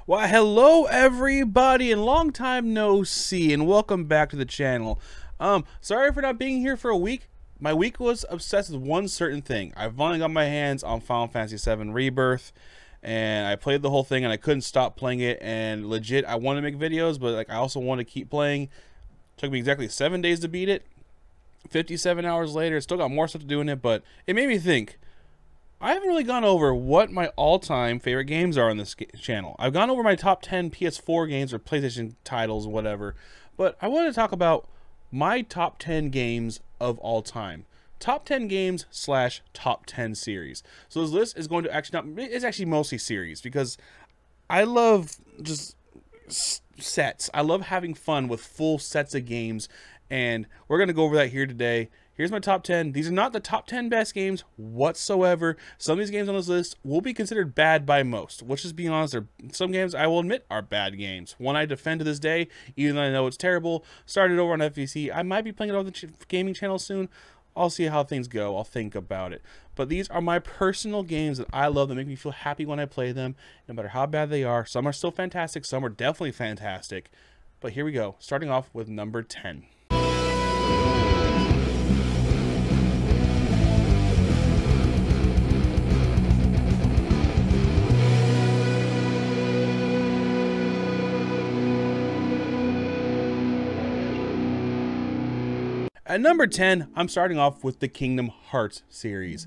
Well, hello everybody, and long time no see, and welcome back to the channel. Sorry for not being here for a week. My week was obsessed with one certain thing. I've finally got my hands on Final Fantasy 7 Rebirth, and I played the whole thing, and I couldn't stop playing it. And legit, I want to make videos, but like I also want to keep playing. It took me exactly 7 days to beat it. 57 hours later, still got more stuff to do in it, but it made me think. I haven't really gone over what my all-time favorite games are on this channel. I've gone over my top 10 PS4 games or PlayStation titles, whatever. But I want to talk about my top 10 games of all time. Top 10 games / top 10 series. So this list is going to it's actually mostly series, because I love just sets. I love having fun with full sets of games, and we're going to go over that here today. Here's my top 10. These are not the top 10 best games whatsoever. Some of these games on this list will be considered bad by most. Let's just be honest. Some games I will admit are bad games. One I defend to this day, even though I know it's terrible. Started over on FF7. I might be playing it on the gaming channel soon. I'll see how things go. I'll think about it. But these are my personal games that I love, that make me feel happy when I play them, no matter how bad they are. Some are still fantastic. Some are definitely fantastic. But here we go. Starting off with number 10. At number 10, I'm starting off with the Kingdom Hearts series.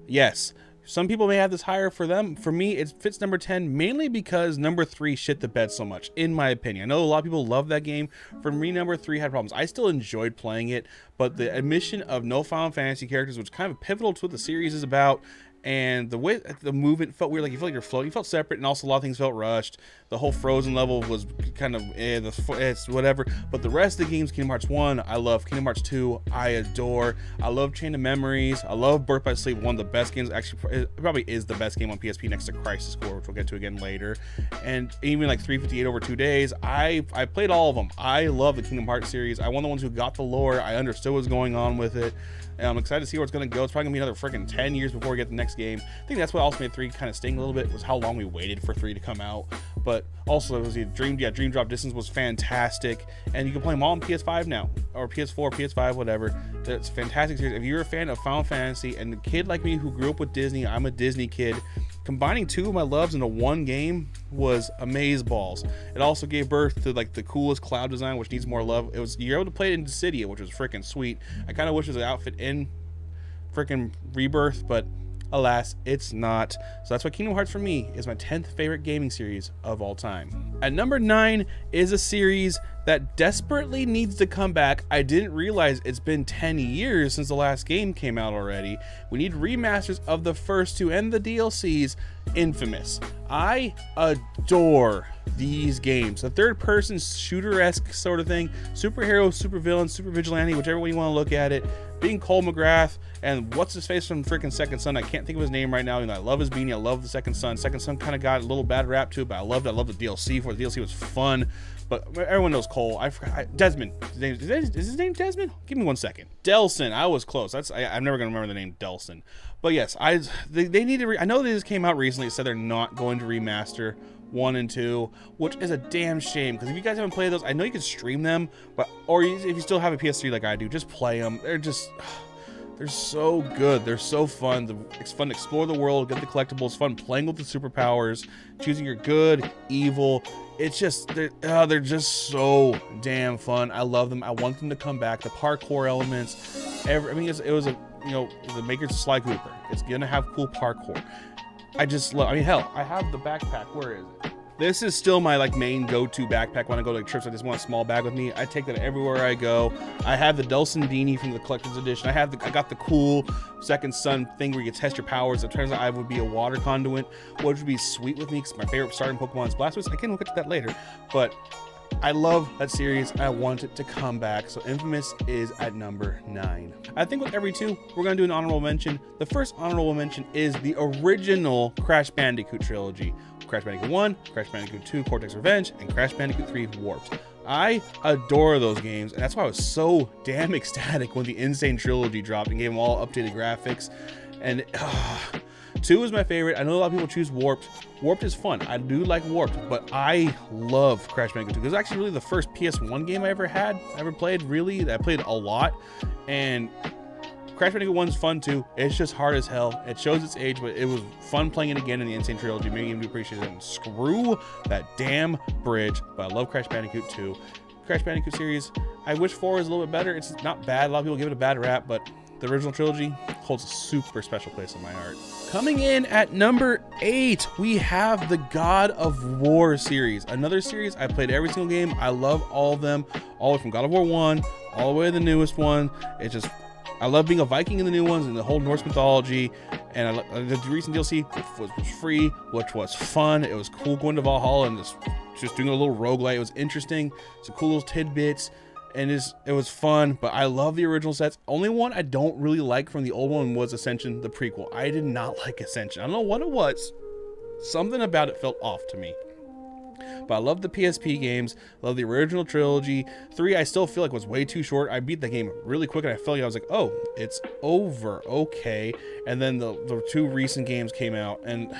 Yes, some people may have this higher for them. For me, it fits number 10 mainly because number 3 shit the bed so much, in my opinion. I know a lot of people love that game. For me, number 3 had problems. I still enjoyed playing it, but the admission of no Final Fantasy characters, which is kind of pivotal to what the series is about, and the way the movement felt weird, like you felt like you're floating, you felt separate, and also a lot of things felt rushed. The whole Frozen level was kind of it's whatever. But the rest of the games, Kingdom Hearts 1, I love. Kingdom Hearts 2, I adore. I love Chain of Memories. I love Birth by Sleep, one of the best games. Actually, it probably is the best game on PSP next to Crisis Core, which we'll get to again later. And even like 358 over 2 days, I played all of them. I love the Kingdom Hearts series. I one of the ones who got the lore. I understood what was going on with it. And I'm excited to see where it's going to go. It's probably going to be another freaking 10 years before we get the next game. I think that's what also made 3 kind of sting a little bit, was how long we waited for 3 to come out. But also, it was Dream Drop Distance was fantastic. And you can play them all on PS5 now, or PS4, PS5, whatever. It's a fantastic series. If you're a fan of Final Fantasy, and a kid like me who grew up with Disney, I'm a Disney kid, combining 2 of my loves into one game was amazeballs. It also gave birth to like the coolest cloud design, which needs more love. You're able to play it in Dissidia, which was freaking sweet. I kind of wish it was an outfit in freaking Rebirth, but alas, it's not. So that's why Kingdom Hearts for me is my 10th favorite gaming series of all time. At number 9 is a series that desperately needs to come back. I didn't realize it's been 10 years since the last game came out already. We need remasters of the first 2 and the DLCs. Infamous. I adore these games. A third-person shooter-esque sort of thing. Superhero, supervillain, super vigilante, whichever way you want to look at it. Being Cole McGrath and what's his face from freaking Second Son. I can't think of his name right now. You know, I love his beanie. I love the Second Son. Second Son kind of got a little bad rap to it, but I loved the DLC for it. The DLC was fun. But everyone knows Cole. Desmond. Is his name Desmond? Give me 1 second. Delson. I was close. I'm never gonna remember the name Delson. But yes, they need to. I know they just came out recently. It said they're not going to remaster 1 and 2, which is a damn shame. Because if you guys haven't played those, I know you can stream them, or if you still have a PS3 like I do, just play them. They're so good. They're so fun. It's fun to explore the world, get the collectibles. Fun playing with the superpowers, choosing your good, evil. It's just they're just so damn fun. I love them. I want them to come back. The parkour elements. It was the makers of Sly Cooper. It's gonna have cool parkour. I just love. I mean, hell, I have the backpack. Where is it? This is still my main go-to backpack when I go to trips. I just want a small bag with me. I take that everywhere I go. I have the Delson beanie from the collector's edition. I got the cool Second Son thing where you can test your powers. It turns out I would be a water conduit, which would be sweet with me because my favorite starting Pokemon is Blastoise. I can look at that later, but I love that series. I want it to come back. So Infamous is at number 9. I think with every 2, we're going to do an honorable mention. The first honorable mention is the original Crash Bandicoot trilogy. Crash Bandicoot 1, Crash Bandicoot 2, Cortex Revenge, and Crash Bandicoot 3, Warped. I adore those games, and that's why I was so damn ecstatic when the Insane trilogy dropped and gave them all updated graphics. And 2 is my favorite. I know a lot of people choose Warped. Warped is fun. I do like Warped, but I love Crash Bandicoot 2. It was actually really the first PS1 game I ever played, really. I played a lot, and Crash Bandicoot 1's fun too. It's just hard as hell. It shows its age, but it was fun playing it again in the Insane Trilogy, making me appreciate it. And screw that damn bridge, but I love Crash Bandicoot 2. Crash Bandicoot series, I wish 4 was a little bit better. It's not bad. A lot of people give it a bad rap, but the original trilogy holds a super special place in my heart. Coming in at number 8, we have the God of War series. Another series, I played every single game. I love all of them, all the way from God of War 1, all the way to the newest one. It's just, I love being a Viking in the new ones and the whole Norse mythology. And the recent DLC was free, which was fun. It was cool going to Valhalla and just doing a little roguelite. It was interesting. Some cool little tidbits. And it was fun, but I love the original sets. Only one I don't really like from the old one was Ascension, the prequel. I did not like Ascension. I don't know what it was. Something about it felt off to me. But I love the PSP games. Love the original trilogy. 3, I still feel like was way too short. I beat the game really quick, and I felt like I was like, oh, it's over. Okay. And then the 2 recent games came out, and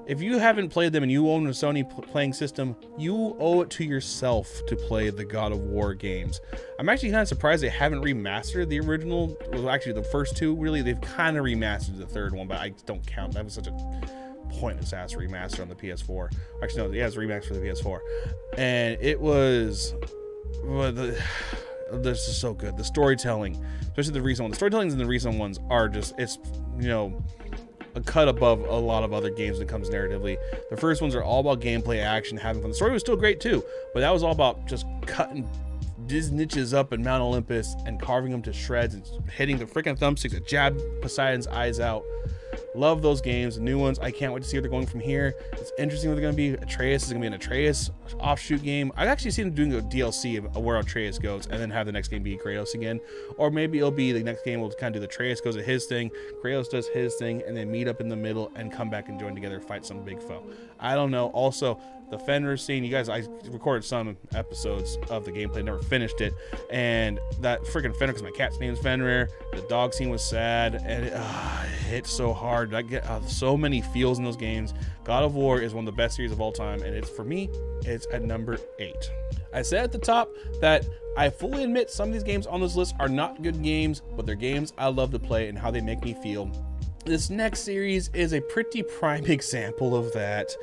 if you haven't played them and you own a Sony playing system, you owe it to yourself to play the God of War games. I'm actually kind of surprised they haven't remastered the original. Well, actually, the first 2, really, they've kind of remastered the 3rd one, but I don't count. That was such a pointless ass remaster on the PS4. Actually, no, yeah, it's a remaster for the PS4. And it was, well, this is so good. The storytelling, especially the recent one. The storytellings in the recent ones are just, it's, you know, a cut above a lot of other games when it comes narratively. The first ones are all about gameplay, action, having fun. The story was still great too, but that was all about just cutting these niches up in Mount Olympus and carving them to shreds and hitting the freaking thumbsticks that jab Poseidon's eyes out. Love those games. The new ones, I can't wait to see where they're going from here. It's interesting what they're going to be. Atreus is going to be an Atreus offshoot game. I've actually seen them doing a DLC of where Atreus goes and then have the next game be Kratos again. Or maybe it'll be the next game will kind of do the Atreus goes at his thing, Kratos does his thing, and then meet up in the middle and come back and join together, fight some big foe. I don't know. Also, the Fenrir scene, you guys, I recorded some episodes of the gameplay, never finished it, and that freaking Fenrir, because my cat's name is Fenrir, the dog scene was sad, and it hit so hard. I get so many feels in those games. God of War is one of the best series of all time, and it's, for me, it's at number 8. I said at the top that I fully admit some of these games on this list are not good games, but they're games I love to play and how they make me feel. This next series is a pretty prime example of that.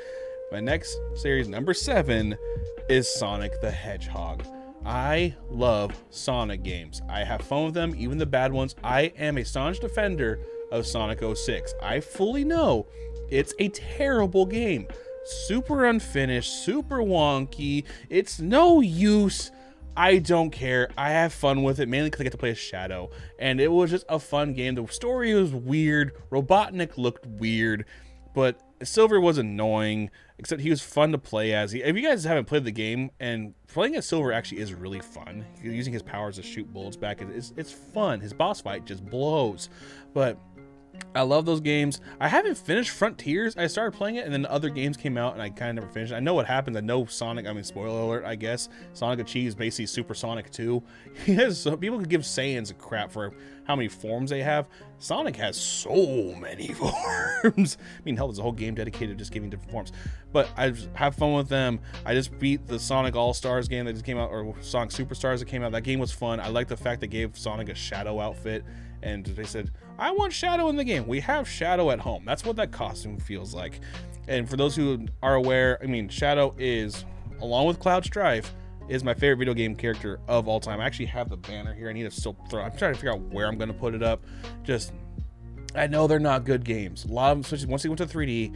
My next series, number 7, is Sonic the Hedgehog. I love Sonic games. I have fun with them, even the bad ones. I am a staunch defender of Sonic 06. I fully know it's a terrible game. Super unfinished, super wonky. It's no use. I don't care. I have fun with it, mainly because I get to play as Shadow. And it was just a fun game. The story was weird. Robotnik looked weird. But Silver was annoying, except he was fun to play as. If you guys haven't played the game, and playing as Silver actually is really fun. Using his powers to shoot bullets back, it's fun. His boss fight just blows. But I love those games. I haven't finished Frontiers. I started playing it, and then other games came out, and I kind of never finished. I know what happens. I know Sonic, I mean, spoiler alert, I guess. Sonic achieves basically Super Sonic 2. He has, people could give Saiyans a crap for how many forms they have. Sonic has so many forms. I mean, hell, there's a whole game dedicated to just giving different forms. But I just have fun with them. I just beat the Sonic All-Stars game that just came out, or Sonic Superstars that came out. That game was fun. I like the fact they gave Sonic a Shadow outfit. And they said, I want Shadow in the game. We have Shadow at home. That's what that costume feels like. And for those who are aware, I mean, Shadow is, along with Cloud Strife, is my favorite video game character of all time. I actually have the banner here. I need to still throw. I'm trying to figure out where I'm going to put it up. Just, I know they're not good games. A lot of them, especially once they went to 3D,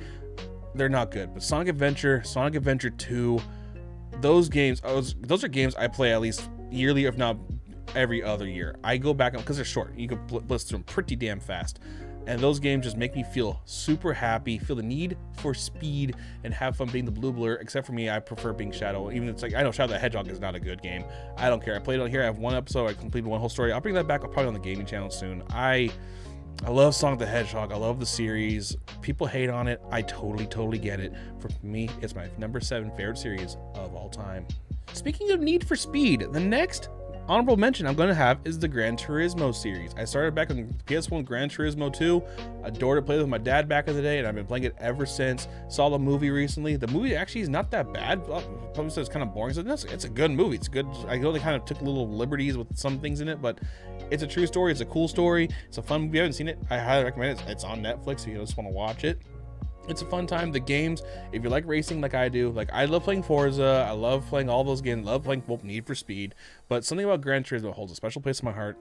they're not good. But Sonic Adventure, Sonic Adventure 2, those games, those are games I play at least yearly, if not every other year. I go back, because they're short. You can blitz through them pretty damn fast. And those games just make me feel super happy, feel the need for speed, and have fun being the blue blur. Except for me, I prefer being Shadow. Even it's like, I know Shadow the Hedgehog is not a good game. I don't care. I played it on here. I have one episode. I completed one whole story. I'll bring that back probably on the gaming channel soon. I love Sonic the Hedgehog. I love the series. People hate on it. I totally get it. For me, it's my number 7 favorite series of all time. Speaking of need for speed, the next honorable mention I'm going to have is the Gran Turismo series. I started back on PS1 Gran Turismo 2. Adored it, played with my dad back in the day, and I've been playing it ever since. Saw the movie recently. The movie actually is not that bad. Probably said it's kind of boring. So it's a good movie. It's good. I know they kind of took little liberties with some things in it, but it's a true story. It's a cool story. It's a fun movie. If you haven't seen it, I highly recommend it. It's on Netflix if you just want to watch it. It's a fun time. The games, if you like racing like I do, like I love playing Forza, I love playing all those games, love playing Need for Speed, but something about Gran Turismo holds a special place in my heart.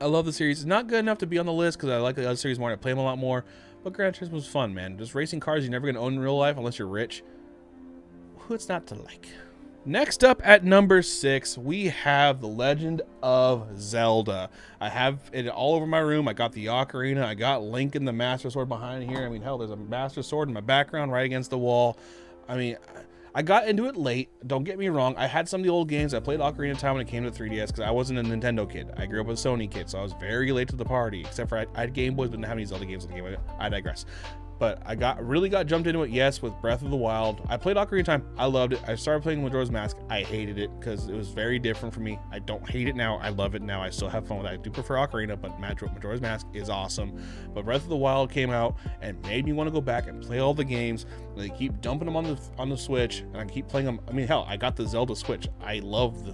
I love the series. It's not good enough to be on the list because I like the other series more and I play them a lot more, but Gran Turismo is fun, man. Just racing cars you're never going to own in real life unless you're rich. Who's not to like? Next up at number 6, we have The Legend of Zelda. I have it all over my room. I got the Ocarina. I got Link and the Master Sword behind here. I mean, hell, there's a Master Sword in my background right against the wall. I mean, I got into it late. Don't get me wrong. I had some of the old games. I played Ocarina of Time when it came to 3DS because I wasn't a Nintendo kid. I grew up with a Sony kid, so I was very late to the party. Except for I had Game Boys, but didn't have any Zelda games on the game. I digress. But I really got jumped into it, yes, with Breath of the Wild. I played Ocarina of Time. I loved it. I started playing Majora's Mask. I hated it because it was very different for me. I don't hate it now. I love it now. I still have fun with it. I do prefer Ocarina, but Majora's Mask is awesome. But Breath of the Wild came out and made me want to go back and play all the games. They keep dumping them on the Switch, and I keep playing them. I mean, hell, I got the Zelda Switch. I love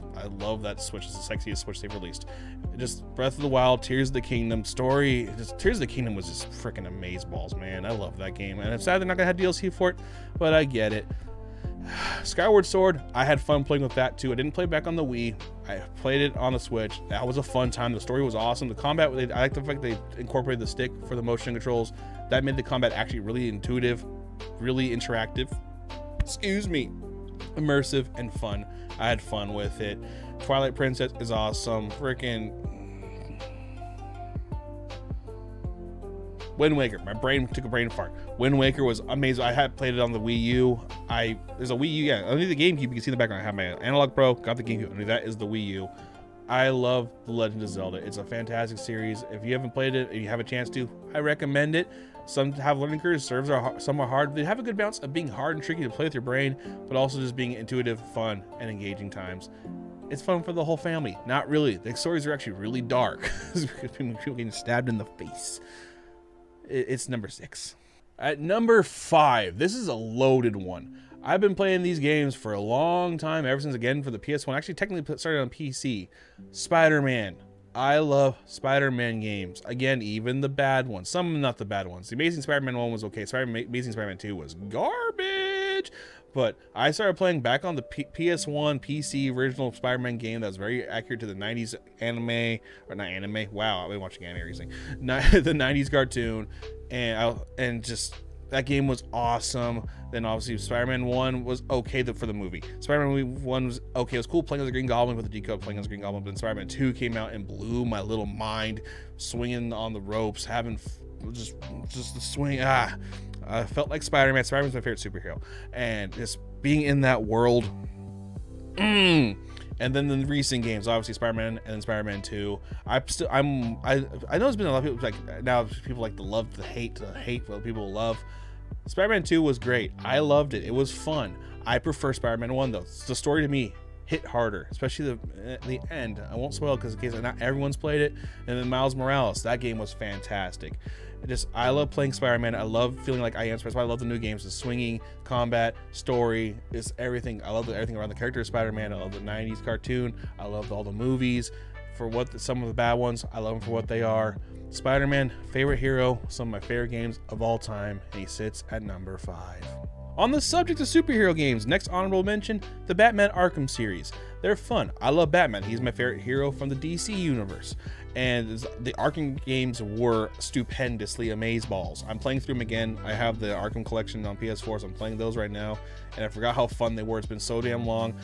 that Switch. It's the sexiest Switch they've released. Just Breath of the Wild, Tears of the Kingdom story. Tears of the Kingdom was just freaking amazeballs, man. I love that game, and I'm sad they're not gonna have DLC for it, but I get it. Skyward Sword, I had fun playing with that too. I didn't play back on the Wii. I played it on the Switch. That was a fun time. The story was awesome. The combat, I like the fact they incorporated the stick for the motion controls. That made the combat actually really intuitive, really interactive. Excuse me. Immersive and fun. I had fun with it. Twilight Princess is awesome. Freaking Wind Waker. My brain took a brain fart. Wind Waker was amazing. I had played it on the Wii U. There's a Wii U, yeah. Underneath the GameCube, you can see in the background. I have my Analog Pro, got the GameCube. Underneath that is the Wii U. I love The Legend of Zelda. It's a fantastic series. If you haven't played it and you have a chance to, I recommend it. Some have learning curves, some are hard. They have a good balance of being hard and tricky to play with your brain, but also just being intuitive, fun, and engaging times. It's fun for the whole family. Not really. The stories are actually really dark. People getting stabbed in the face. It's number 6. At number 5, this is a loaded one. I've been playing these games for a long time, ever since, again, for the PS1. Actually, technically started on PC. Spider-Man. I love Spider-Man games. Again, even the bad ones. Some not the bad ones. The Amazing Spider-Man 1 was okay. Amazing Spider-Man 2 was garbage. But I started playing back on the PS1 PC original Spider-Man game that was very accurate to the 90s anime, or not anime. Wow, I've been watching anime recently. The 90s cartoon, and just that game was awesome. Then obviously Spider-Man 1 was okay for the movie. Spider-Man 1 was okay. It was cool playing as a Green Goblin with the decode, playing as a Green Goblin. But then Spider-Man 2 came out and blew my little mind, swinging on the ropes, having just the swing. I felt like Spider-Man. Spider-Man's my favorite superhero, and just being in that world. And then the recent games, obviously Spider-Man and then Spider-Man 2. I know there's been a lot of people like now people like to hate what people love. Spider-Man 2 was great. I loved it. It was fun. I prefer Spider-Man 1 though. The story to me hit harder, especially the end. I won't spoil because in case not everyone's played it. And then Miles Morales, that game was fantastic. I love playing Spider-Man. I love feeling like I am Spider-Man. I love the new games, the swinging, combat, story, it's everything. I love everything around the character of Spider-Man. I love the 90s cartoon. I love all the movies for some of the bad ones. I love them for what they are. Spider-Man, favorite hero, some of my favorite games of all time, and he sits at number 5. On the subject of superhero games, next honorable mention, the Batman Arkham series. They're fun. I love Batman. He's my favorite hero from the DC universe. And the Arkham games were stupendously amazeballs. I'm playing through them again. I have the Arkham collection on PS4, so I'm playing those right now. And I forgot how fun they were. It's been so damn long.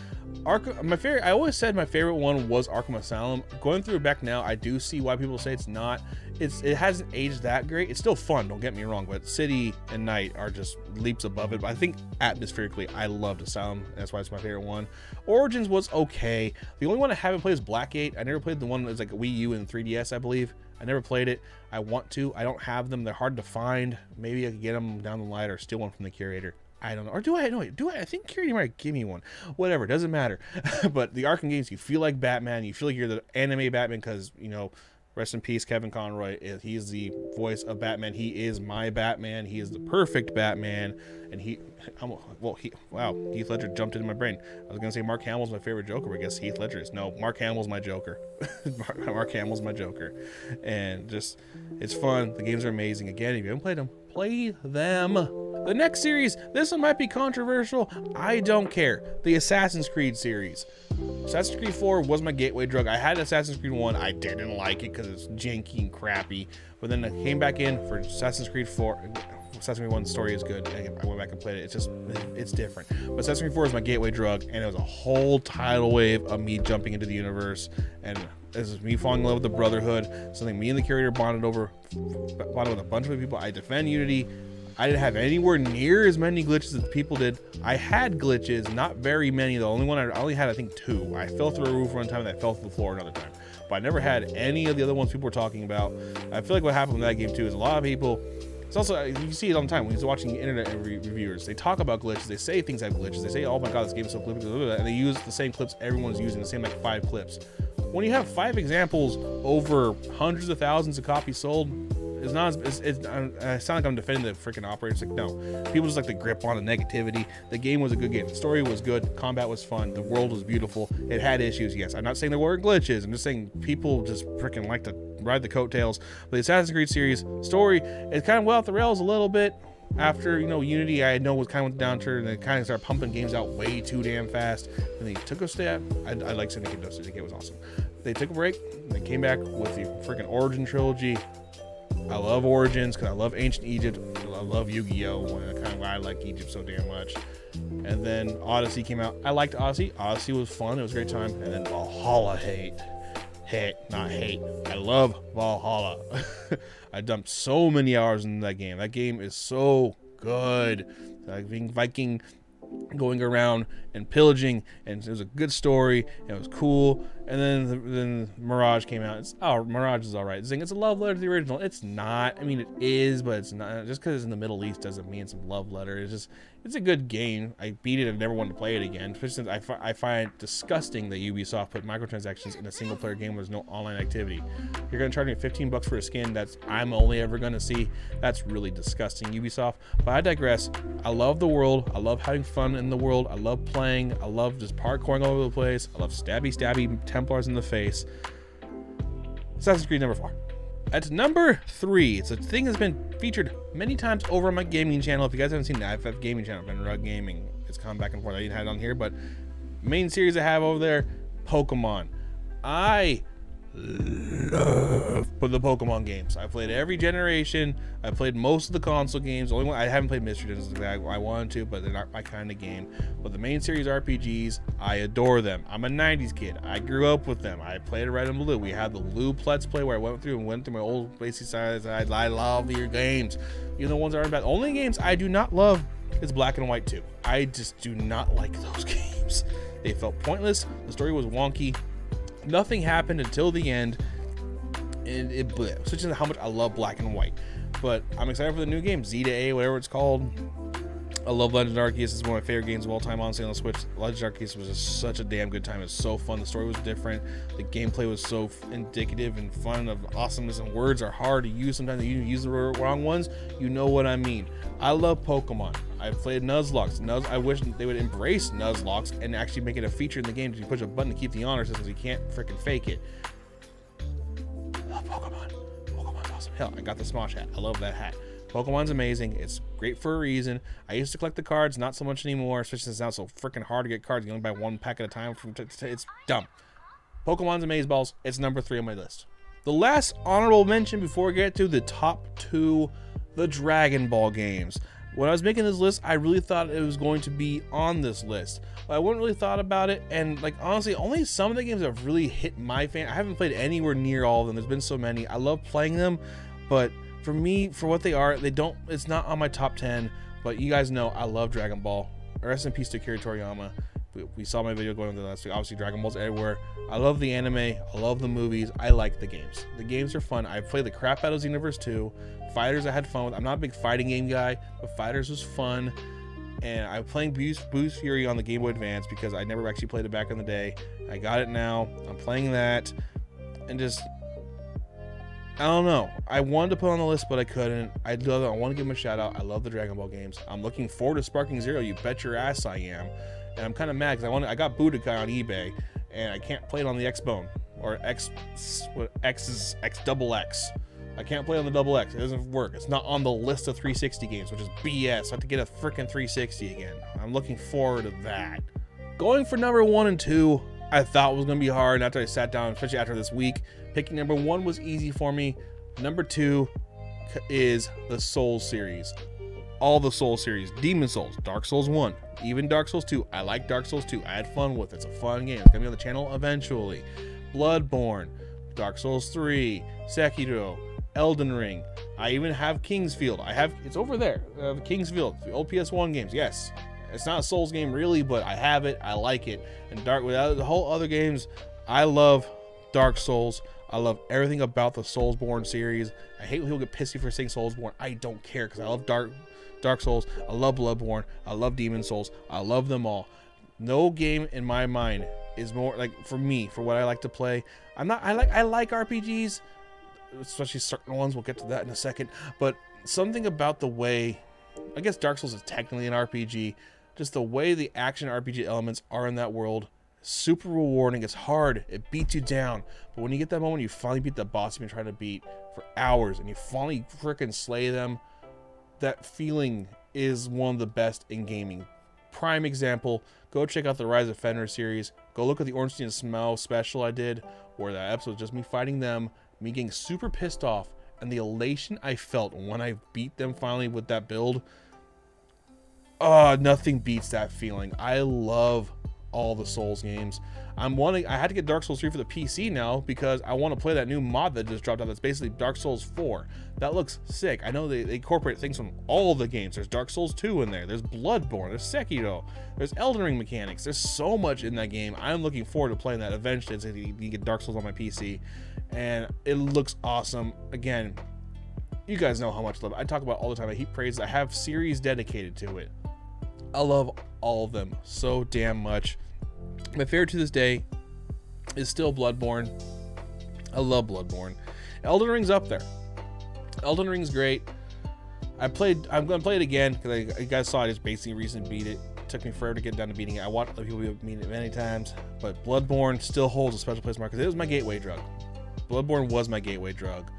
I always said my favorite one was Arkham Asylum. Going through it back now, I do see why people say it's not. It hasn't aged that great. It's still fun, don't get me wrong, but City and Night are just leaps above it. But I think atmospherically, I loved Asylum. That's why it's my favorite one. Origins was okay. The only one I haven't played is Blackgate. I never played the one that was like a Wii U and 3DS, I believe. I never played it. I want to. I don't have them. They're hard to find. Maybe I could get them down the line or steal one from the curator. I don't know. Or do I? No, do I? I think Kiri might give me one. Whatever, doesn't matter. But the Arkham games, you feel like Batman. You feel like you're the anime Batman because, you know, rest in peace, Kevin Conroy. He's the voice of Batman. He is my Batman. He is the perfect Batman. And wow, Heath Ledger jumped into my brain. I was going to say Mark Hamill's my favorite Joker, but I guess Heath Ledger is. No, Mark Hamill's my Joker. Mark Hamill's my Joker. And just, it's fun. The games are amazing. Again, if you haven't played them, play them. The next series, this one might be controversial. I don't care. The Assassin's Creed series. Assassin's Creed 4 was my gateway drug. I had Assassin's Creed 1. I didn't like it because it's janky and crappy. But then I came back in for Assassin's Creed 4. Assassin's Creed 1 story is good. I went back and played it. It's different. But Assassin's Creed 4 is my gateway drug, and it was a whole tidal wave of me jumping into the universe, and this is me falling in love with the Brotherhood. Something me and the curator bonded with a bunch of people. I defend Unity. I didn't have anywhere near as many glitches as people did. I had glitches, not very many. The only one I only had, I think, 2. I fell through a roof one time and I fell through the floor another time. But I never had any of the other ones people were talking about. I feel like what happened with that game too is a lot of people. It's also, you see it all the time when you're watching internet reviewers. They talk about glitches. They say things have glitches. They say, "Oh my god, this game is so glitchy," and they use the same clips everyone's using, the same like 5 clips. When you have 5 examples over hundreds of thousands of copies sold, it's not. I sound like I'm defending the freaking operators. Like, no, people just like to grip on the negativity. The game was a good game. The story was good. Combat was fun. The world was beautiful. It had issues. Yes, I'm not saying there weren't glitches. I'm just saying people just freaking like to ride the coattails. But the Assassin's Creed series story is kind of went off the rails a little bit after, you know, Unity. I know was kind of went downturn, and they kind of started pumping games out way too damn fast. And they took a step. I like Syndicate though. Syndicate was awesome. They took a break. And they came back with the freaking Origin trilogy. I love Origins because I love Ancient Egypt. I love Yu-Gi-Oh! Kind of why I like Egypt so damn much. And then Odyssey came out. I liked Odyssey. Odyssey was fun. It was a great time. And then Valhalla not hate. I love Valhalla. I dumped so many hours in that game. That game is so good. Like being Viking, going around and pillaging, and it was a good story, and it was cool. And then Mirage came out. Mirage is all right. It's a love letter to the original. It's not. I mean, it is, but it's not. Just because it's in the Middle East doesn't mean it's a love letter. It's a good game. I beat it. I've never wanted to play it again. Especially since I find it disgusting that Ubisoft put microtransactions in a single player game where there's no online activity. You're gonna charge me $15 for a skin that's I'm only ever gonna see. That's really disgusting, Ubisoft. But I digress. I love the world. I love having fun in the world. I love playing. I love just parkouring all over the place. I love stabby Templars in the face. Assassin's Creed number 4. At number 3, it's a thing that's been featured many times over on my gaming channel. If you guys haven't seen the FF gaming channel, Fenrirock Gaming, it's come back and forth. I didn't have it on here, but main series I have over there, Pokemon. I love the Pokemon games. I played every generation. I played most of the console games. The only one I haven't played Mystery Dungeons. I wanted to, but they're not my kind of game. But the main series RPGs, I adore them. I'm a 90s kid. I grew up with them. I played Red and Blue. We had the Loop Let's Play where I went through my old basic size. I love your games. Even the ones that aren't bad. The only games I do not love is Black and White 2. I just do not like those games. They felt pointless. The story was wonky. Nothing happened until the end, and it switches to how much I love Black and White. But I'm excited for the new game, Z to A, whatever it's called. I love Legend of Arceus. It's one of my favorite games of all time, honestly, on the Switch. Legend of Arceus was just such a damn good time. It was so fun. The story was different. The gameplay was so indicative and fun of awesomeness, and words are hard to use. Sometimes you use the wrong ones. You know what I mean. I love Pokemon. I've played Nuzlocke. I wish they would embrace Nuzlocke and actually make it a feature in the game. You push a button to keep the honor system, so you can't freaking fake it. I love Pokemon. Pokemon's awesome. Hell, I got the Smosh hat. I love that hat. Pokemon's amazing. It's great for a reason. I used to collect the cards, not so much anymore, especially since it's now so freaking hard to get cards. You only buy 1 pack at a time. It's dumb. Pokemon's Amazeballs. It's number 3 on my list. The last honorable mention before we get to the top 2, the Dragon Ball games. When I was making this list, I really thought it was going to be on this list, but I wouldn't really thought about it. And like, honestly, only some of the games have really hit my fan. I haven't played anywhere near all of them. There's been so many. I love playing them, but for me, for what they are, it's not on my top 10. But you guys know I love Dragon Ball. Rest in peace to Akira Toriyama. We saw my video going on the last week. Obviously, Dragon Ball's everywhere. I love the anime. I love the movies. I like the games. The games are fun. I played the crap out of Xenoverse 2. Fighters I had fun with. I'm not a big fighting game guy, but Fighters was fun. and I'm playing Boost Fury on the Game Boy Advance because I never actually played it back in the day. I got it now. I'm playing that, and just, I don't know. I wanted to put it on the list, but I couldn't. I love it. I want to give him a shout out. I love the Dragon Ball games. I'm looking forward to Sparking Zero. You bet your ass I am. And I'm kind of mad because I got Budokai on eBay, and I can't play it on the X-Bone or X double X. I can't play on the double X. It doesn't work. It's not on the list of 360 games, which is BS. I have to get a freaking 360 again. I'm looking forward to that. Going for number 1 and 2, I thought was going to be hard. After I sat down, especially after this week, picking number 1 was easy for me. Number 2 is the Souls series. All the Souls series. Demon Souls, Dark Souls 1, even Dark Souls 2. I like Dark Souls 2. I had fun with it. It's a fun game. It's going to be on the channel eventually. Bloodborne, Dark Souls 3, Sekiro, Elden Ring. I even have Kingsfield. It's over there. Kingsfield, the old PS1 games. Yes, it's not a Souls game really, but I have it. I like it. And without the whole other games, I love Dark Souls. I love everything about the Soulsborne series. I hate when people get pissy for saying Soulsborne. I don't care because I love Dark Souls. I love Bloodborne. I love Demon Souls. I love them all. No game in my mind is more like, for me, for what I like to play. I like RPGs, especially certain ones. We'll get to that in a second. But something about the way, I guess Dark Souls is technically an RPG, just the way the action RPG elements are in that world, super rewarding. It's hard. It beats you down. But when you get that moment, you finally beat the boss you've been trying to beat for hours, and you finally freaking slay them, that feeling is one of the best in gaming. Prime example, go check out the Rise of Fenrir series. Go look at the Ornstein and Smell special I did, where that episode was just me fighting them, me getting super pissed off, and the elation I felt when I beat them finally with that build. Oh, nothing beats that feeling. I love all the Souls games. I had to get Dark Souls 3 for the PC now because I want to play that new mod that just dropped out. That's basically Dark Souls 4. That looks sick. I know they incorporate things from all the games. There's Dark Souls 2 in there. There's Bloodborne. There's Sekiro. There's Elden Ring mechanics. There's so much in that game. I'm looking forward to playing that eventually. So you can get Dark Souls on my PC, and it looks awesome. Again, you guys know how much I love it. I talk about it all the time. I heap praise. I have series dedicated to it. I love all of them so damn much. My favorite to this day is still Bloodborne. I love Bloodborne. Elden Ring's up there. Elden Ring's great. I'm gonna play it again because you guys saw I just basically recently beat it. It took me forever to get down to beating it. I watched other people beat it many times, but Bloodborne still holds a special place in my heart because it was my gateway drug. Bloodborne was my gateway drug.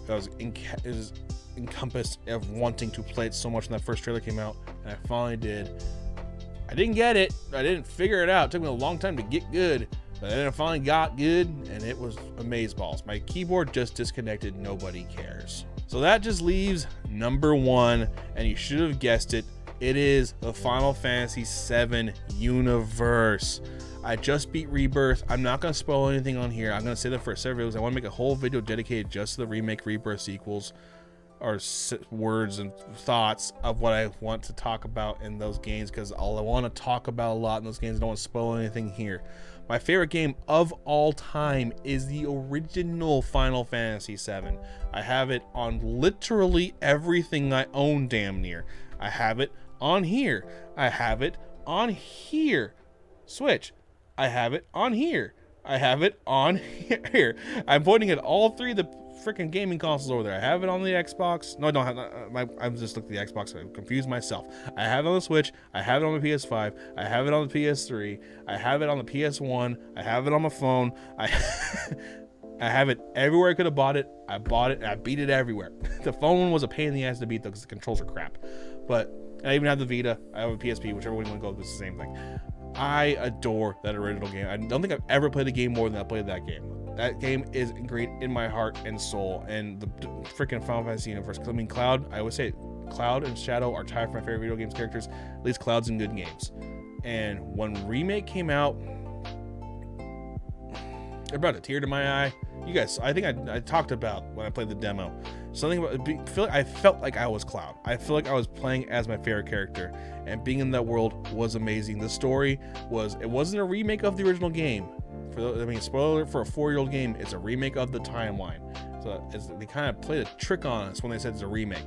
It was encompassed of wanting to play it so much when that first trailer came out, and I finally did. I didn't get it. I didn't figure it out. It took me a long time to get good, but then I finally got good, and it was amazeballs. My keyboard just disconnected. Nobody cares. So that just leaves number 1, and you should have guessed it. It is the Final Fantasy VII universe. I just beat Rebirth. I'm not going to spoil anything on here. I'm going to say that for several videos. I want to make a whole video dedicated just to the remake Rebirth sequels, or words and thoughts of what I want to talk about in those games, because all I want to talk about a lot in those games. I don't want to spoil anything here. My favorite game of all time is the original Final Fantasy VII. I have it on literally everything I own, damn near. I have it on here. I have it on here. Switch. I have it on here. I have it on here. I'm pointing at all 3 of the freaking gaming consoles over there. I have it on the Xbox. No, I don't have. I'm just looking at the Xbox. I confused myself. I have it on the Switch. I have it on the PS5. I have it on the PS3. I have it on the PS1. I have it on my phone. I have it everywhere I could have bought it. I bought it, and I beat it everywhere. The phone one was a pain in the ass to beat though, because the controls are crap. But I even have the Vita. I have a PSP. Whichever one you want to go with, it's the same thing. I adore that original game. I don't think I've ever played a game more than I played that game. That game is ingrained in my heart and soul, and the freaking Final Fantasy universe. I mean, Cloud, I always say Cloud and Shadow are tied for my favorite video games characters. At least Cloud's in good games. And when Remake came out, it brought a tear to my eye. You guys, I think I talked about when I played the demo. Something about I felt like I was Cloud. I feel like I was playing as my favorite character, and being in that world was amazing. The story was, it wasn't a remake of the original game. Spoiler for a 4-year-old game, it's a remake of the timeline. So they kind of played a trick on us when they said it's a remake.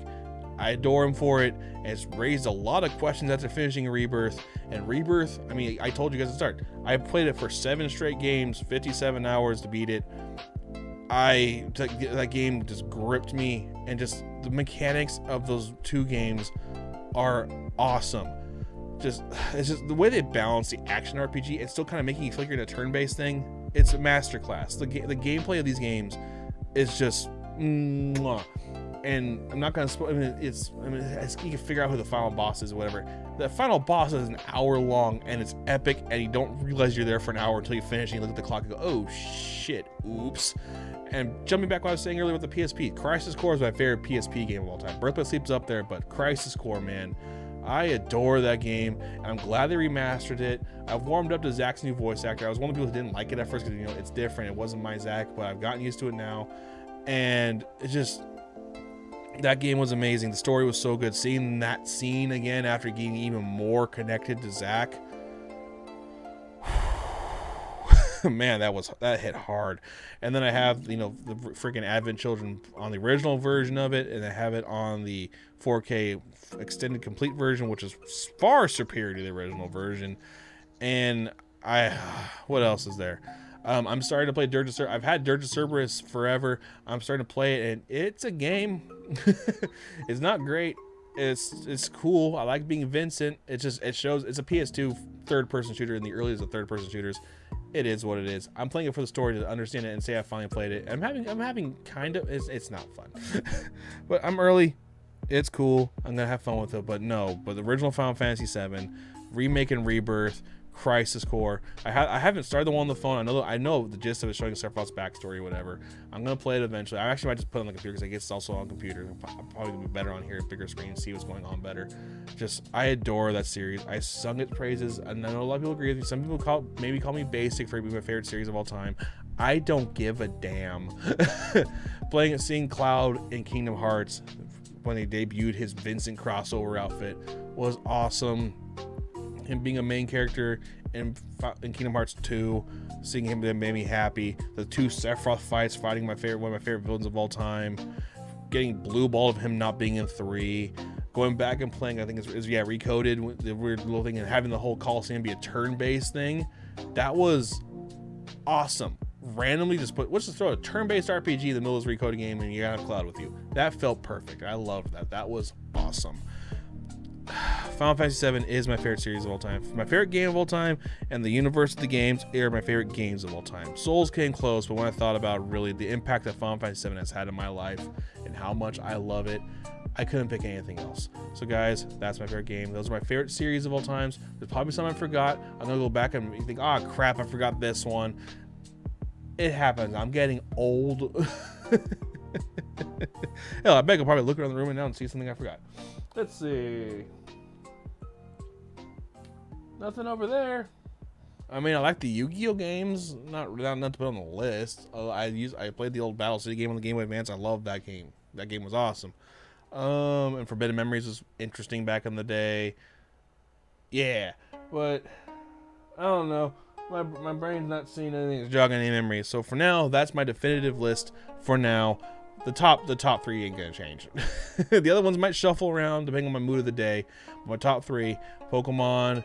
I adore him for it. And it's raised a lot of questions after finishing Rebirth. And Rebirth, I mean, I told you guys to start. I played it for 7 straight games, 57 hours to beat it. That game just gripped me, and just the mechanics of those 2 games are awesome. It's just the way they balance the action RPG and still kind of making you feel like you're in a turn-based thing. It's a masterclass. The gameplay of these games is just mwah. And I'm not gonna spoil. You can figure out who the final boss is or whatever. The final boss is an hour long, and it's epic, and you don't realize you're there for an hour until you finish and you look at the clock and go, oh shit, oops. And jumping back what I was saying earlier with the PSP, Crisis Core is my favorite PSP game of all time. Birth by Sleep's up there, but Crisis Core, man, I adore that game, and I'm glad they remastered it. I've warmed up to Zach's new voice actor. I was one of the people who didn't like it at first because, you know, it's different. It wasn't my Zach, but I've gotten used to it now, and it's just, that game was amazing. The story was so good. Seeing that scene again after getting even more connected to Zach, man, that hit hard. And then I have, you know, the freaking Advent Children on the original version of it, and I have it on the 4K extended complete version, which is far superior to the original version. And what else is there? I'm starting to play Dirge of Cerberus. I've had Dirge of Cerberus forever. I'm starting to play it, and it's a game. It's not great. It's cool. I like being Vincent. It shows it's a PS2 third-person shooter in the earliest of third-person shooters. It is what it is. I'm playing it for the story to understand it and say I finally played it. I'm having kind of, it's not fun, but I'm early. It's cool. I'm gonna have fun with it. But the original Final Fantasy VII, remake and Rebirth, Crisis Core. I haven't started the one on the phone. I know the gist of it, showing Sephiroth's backstory or whatever. I'm gonna play it eventually. I actually might just put it on the computer because I guess it's also on computer. I'm probably gonna be better on here, bigger screen, see what's going on better. I adore that series. I sung its praises, and I know a lot of people agree with me. Some people maybe call me basic for being my favorite series of all time. I don't give a damn. Seeing Cloud in Kingdom Hearts when they debuted his Vincent crossover outfit was awesome. Him being a main character in Kingdom Hearts 2, seeing him that made me happy. The 2 Sephiroth fights, fighting one of my favorite villains of all time. Getting blue ball of him not being in 3. Going back and playing, I think it's Recoded, the weird little thing, and having the whole Coliseum be a turn-based thing. That was awesome. Randomly let's just throw a turn-based RPG in the middle of this Recoded game and you got a Cloud with you. That felt perfect. I loved that. That was awesome. Final Fantasy VII is my favorite series of all time. My favorite game of all time, and the universe of the games are my favorite games of all time. Souls came close, but when I thought about really the impact that Final Fantasy VII has had in my life and how much I love it, I couldn't pick anything else. So guys, that's my favorite game. Those are my favorite series of all times. There's probably some I forgot. I'm gonna go back and think, oh crap, I forgot this one. It happens. I'm getting old. Hell, I bet I'll probably look around the room now and see something I forgot. Let's see. Nothing over there. I mean, I like the Yu-Gi-Oh games. Not to put on the list. I played the old Battle City game on the Game Boy Advance. I love that game. That game was awesome. And Forbidden Memories was interesting back in the day. Yeah, but I don't know. My brain's not seeing anything that's jogging any memories. So for now, that's my definitive list. For now, the top 3 ain't gonna change. The other ones might shuffle around depending on my mood of the day. But my top 3: Pokemon,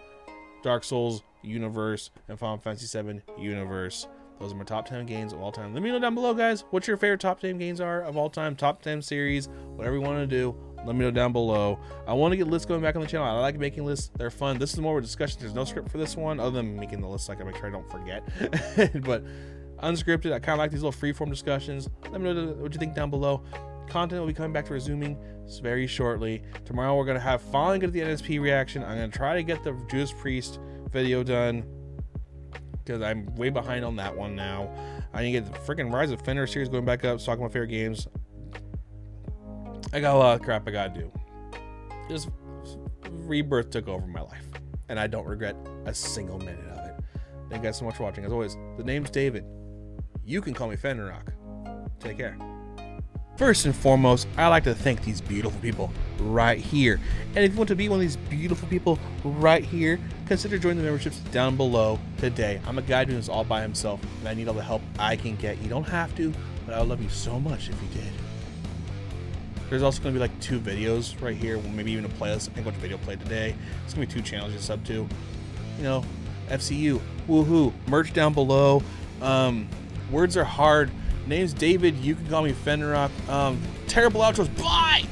Dark Souls Universe, and Final Fantasy VII Universe. Those are my top 10 games of all time. Let me know down below, guys, what your favorite top 10 games are of all time. Top 10 series, whatever you want to do. Let me know down below. I want to get lists going back on the channel. I like making lists. They're fun. This is more of a discussion. There's no script for this one other than making the list so I can make sure I don't forget. But unscripted, I kind of like these little freeform discussions. Let me know what you think down below. Content will be coming back to resuming very shortly. Tomorrow we're going to finally get the NSP reaction. I'm going to try to get the Judas Priest video done because I'm way behind on that one now. I need to get the freaking Rise of Fenrirock series going back up, talking about my favorite games. I got a lot of crap I gotta do. Just Rebirth took over my life, and I don't regret a single minute of it. Thank you guys so much for watching. As always, the name's David. You can call me Fenrirock. Take care. First and foremost, I like to thank these beautiful people right here. And if you want to be one of these beautiful people right here, consider joining the memberships down below today. I'm a guy doing this all by himself, and I need all the help I can get. You don't have to, but I would love you so much if you did. There's also going to be like 2 videos right here, maybe even a playlist. I think what video played today. It's going to be 2 channels you sub to. You know, FCU, woohoo, merch down below. Words are hard. Name's David. You can call me Fenrirock. Terrible outros. Bye!